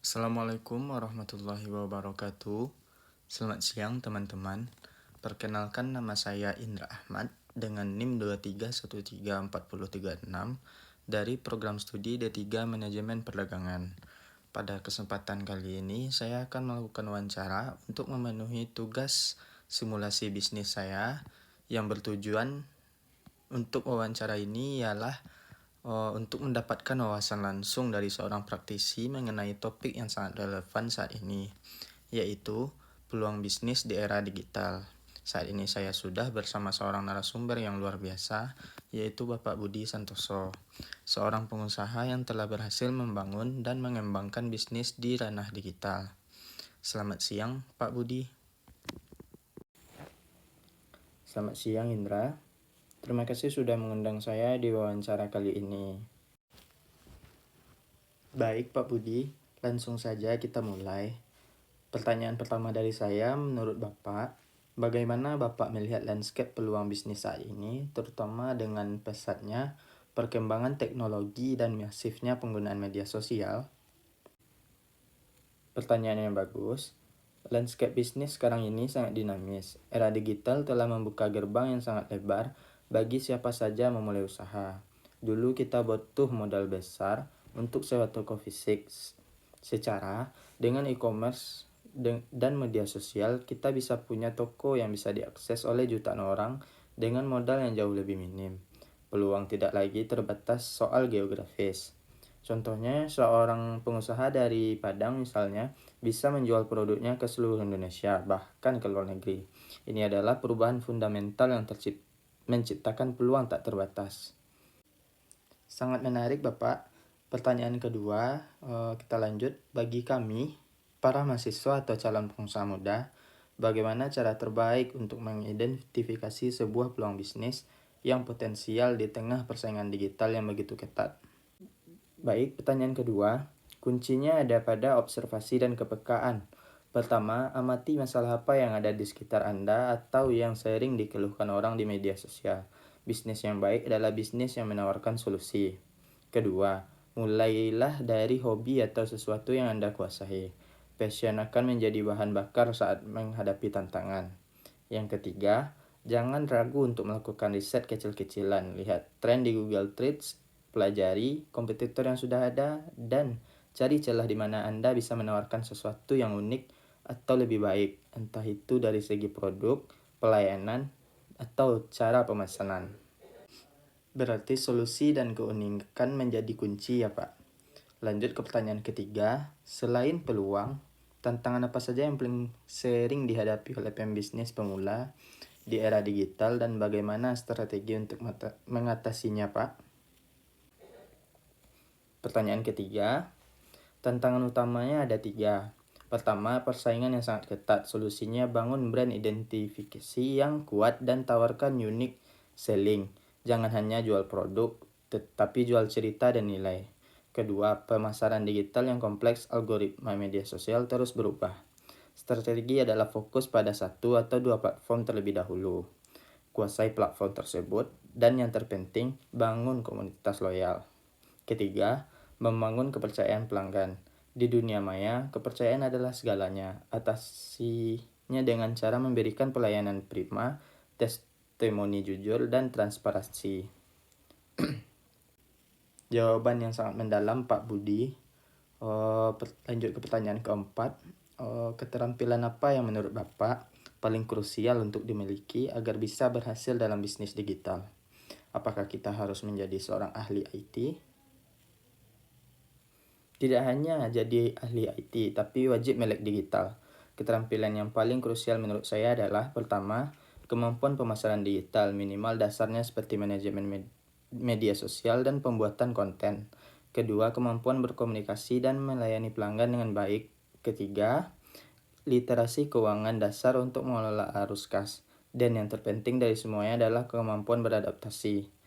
Assalamualaikum warahmatullahi wabarakatuh. Selamat siang teman-teman. Perkenalkan, nama saya Indra Ahmad dengan NIM 2313436 dari program studi D3 Manajemen Perdagangan. Pada kesempatan kali ini saya akan melakukan wawancara untuk memenuhi tugas simulasi bisnis saya yang bertujuan untuk wawancara ini ialah untuk mendapatkan wawasan langsung dari seorang praktisi mengenai topik yang sangat relevan saat ini, yaitu peluang bisnis di era digital. Saat ini saya sudah bersama seorang narasumber yang luar biasa, yaitu Bapak Budi Santoso, seorang pengusaha yang telah berhasil membangun dan mengembangkan bisnis di ranah digital. Selamat siang, Pak Budi. Selamat siang, Indra. Terima kasih sudah mengundang saya di wawancara kali ini. Baik, Pak Budi, langsung saja kita mulai. Pertanyaan pertama dari saya, menurut Bapak, bagaimana Bapak melihat landscape peluang bisnis saat ini, terutama dengan pesatnya perkembangan teknologi dan masifnya penggunaan media sosial? Pertanyaan yang bagus. Landscape bisnis sekarang ini sangat dinamis. Era digital telah membuka gerbang yang sangat lebar bagi siapa saja memulai usaha. Dulu kita butuh modal besar untuk sewa toko fisik. Secara dengan e-commerce dan media sosial, kita bisa punya toko yang bisa diakses oleh jutaan orang dengan modal yang jauh lebih minim. Peluang tidak lagi terbatas soal geografis. Contohnya, seorang pengusaha dari Padang misalnya bisa menjual produknya ke seluruh Indonesia, bahkan ke luar negeri. Ini adalah perubahan fundamental yang menciptakan peluang tak terbatas. Sangat menarik, Bapak. Pertanyaan kedua, kita lanjut. Bagi kami, para mahasiswa atau calon pengusaha muda, bagaimana cara terbaik untuk mengidentifikasi sebuah peluang bisnis yang potensial di tengah persaingan digital yang begitu ketat? Baik, pertanyaan kedua, kuncinya ada pada observasi dan kepekaan. Pertama, amati masalah apa yang ada di sekitar Anda atau yang sering dikeluhkan orang di media sosial. Bisnis yang baik adalah bisnis yang menawarkan solusi. Kedua, mulailah dari hobi atau sesuatu yang Anda kuasai. Passion akan menjadi bahan bakar saat menghadapi tantangan. Yang ketiga, jangan ragu untuk melakukan riset kecil-kecilan. Lihat tren di Google Trends, pelajari kompetitor yang sudah ada, dan cari celah di mana Anda bisa menawarkan sesuatu yang unik atau lebih baik, entah itu dari segi produk, pelayanan, atau cara pemesanan. Berarti solusi dan keunikan menjadi kunci ya, Pak. Lanjut ke pertanyaan ketiga, selain peluang, tantangan apa saja yang paling sering dihadapi oleh pembisnis pemula di era digital dan bagaimana strategi untuk mengatasinya, Pak? Pertanyaan ketiga, tantangan utamanya ada 3. Pertama, persaingan yang sangat ketat. Solusinya bangun brand identifikasi yang kuat dan tawarkan unique selling. Jangan hanya jual produk, tetapi jual cerita dan nilai. Kedua, pemasaran digital yang kompleks, algoritma media sosial terus berubah. Strategi adalah fokus pada 1 atau 2 platform terlebih dahulu. Kuasai platform tersebut, dan yang terpenting, bangun komunitas loyal. Ketiga, membangun kepercayaan pelanggan. Di dunia maya, kepercayaan adalah segalanya. Atasinya dengan cara memberikan pelayanan prima, testimoni jujur, dan transparansi. Jawaban yang sangat mendalam, Pak Budi. Lanjut ke pertanyaan keempat. Keterampilan apa yang menurut Bapak paling krusial untuk dimiliki agar bisa berhasil dalam bisnis digital? Apakah kita harus menjadi seorang ahli IT? Tidak hanya jadi ahli IT, tapi wajib melek digital. Keterampilan yang paling krusial menurut saya adalah, pertama, kemampuan pemasaran digital, minimal dasarnya seperti manajemen media sosial dan pembuatan konten. Kedua, kemampuan berkomunikasi dan melayani pelanggan dengan baik. Ketiga, literasi keuangan dasar untuk mengelola arus kas. Dan yang terpenting dari semuanya adalah kemampuan beradaptasi.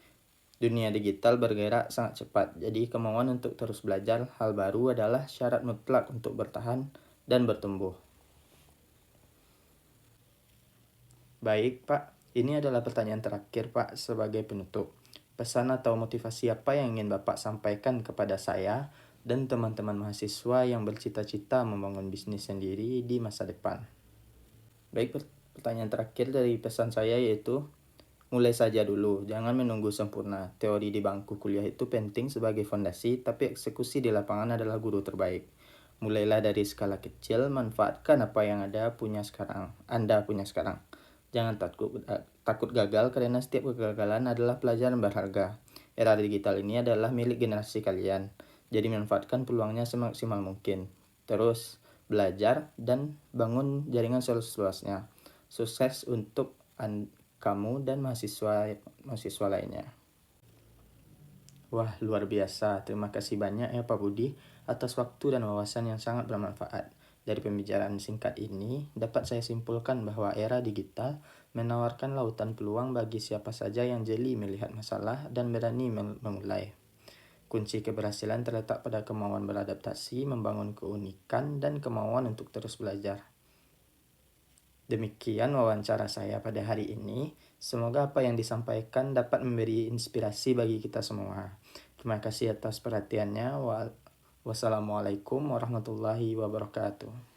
Dunia digital bergerak sangat cepat, jadi kemauan untuk terus belajar hal baru adalah syarat mutlak untuk bertahan dan bertumbuh. Baik, Pak. Ini adalah pertanyaan terakhir, Pak, sebagai penutup. Pesan atau motivasi apa yang ingin Bapak sampaikan kepada saya dan teman-teman mahasiswa yang bercita-cita membangun bisnis sendiri di masa depan. Baik, pertanyaan terakhir dari pesan saya yaitu mulai saja dulu, jangan menunggu sempurna. Teori di bangku kuliah itu penting sebagai fondasi, tapi eksekusi di lapangan adalah guru terbaik. Mulailah dari skala kecil, manfaatkan apa yang Anda punya sekarang. Jangan takut gagal karena setiap kegagalan adalah pelajaran berharga. Era digital ini adalah milik generasi kalian, jadi manfaatkan peluangnya semaksimal mungkin. Terus belajar dan bangun jaringan seluas-luasnya. Sukses untuk kamu dan mahasiswa lainnya. Wah, luar biasa. Terima kasih banyak ya Pak Budi atas waktu dan wawasan yang sangat bermanfaat. Dari pembicaraan singkat ini, dapat saya simpulkan bahwa era digital menawarkan lautan peluang bagi siapa saja yang jeli melihat masalah dan berani memulai. Kunci keberhasilan terletak pada kemauan beradaptasi, membangun keunikan, dan kemauan untuk terus belajar. Demikian wawancara saya pada hari ini. Semoga apa yang disampaikan dapat memberi inspirasi bagi kita semua. Terima kasih atas perhatiannya. Wassalamualaikum warahmatullahi wabarakatuh.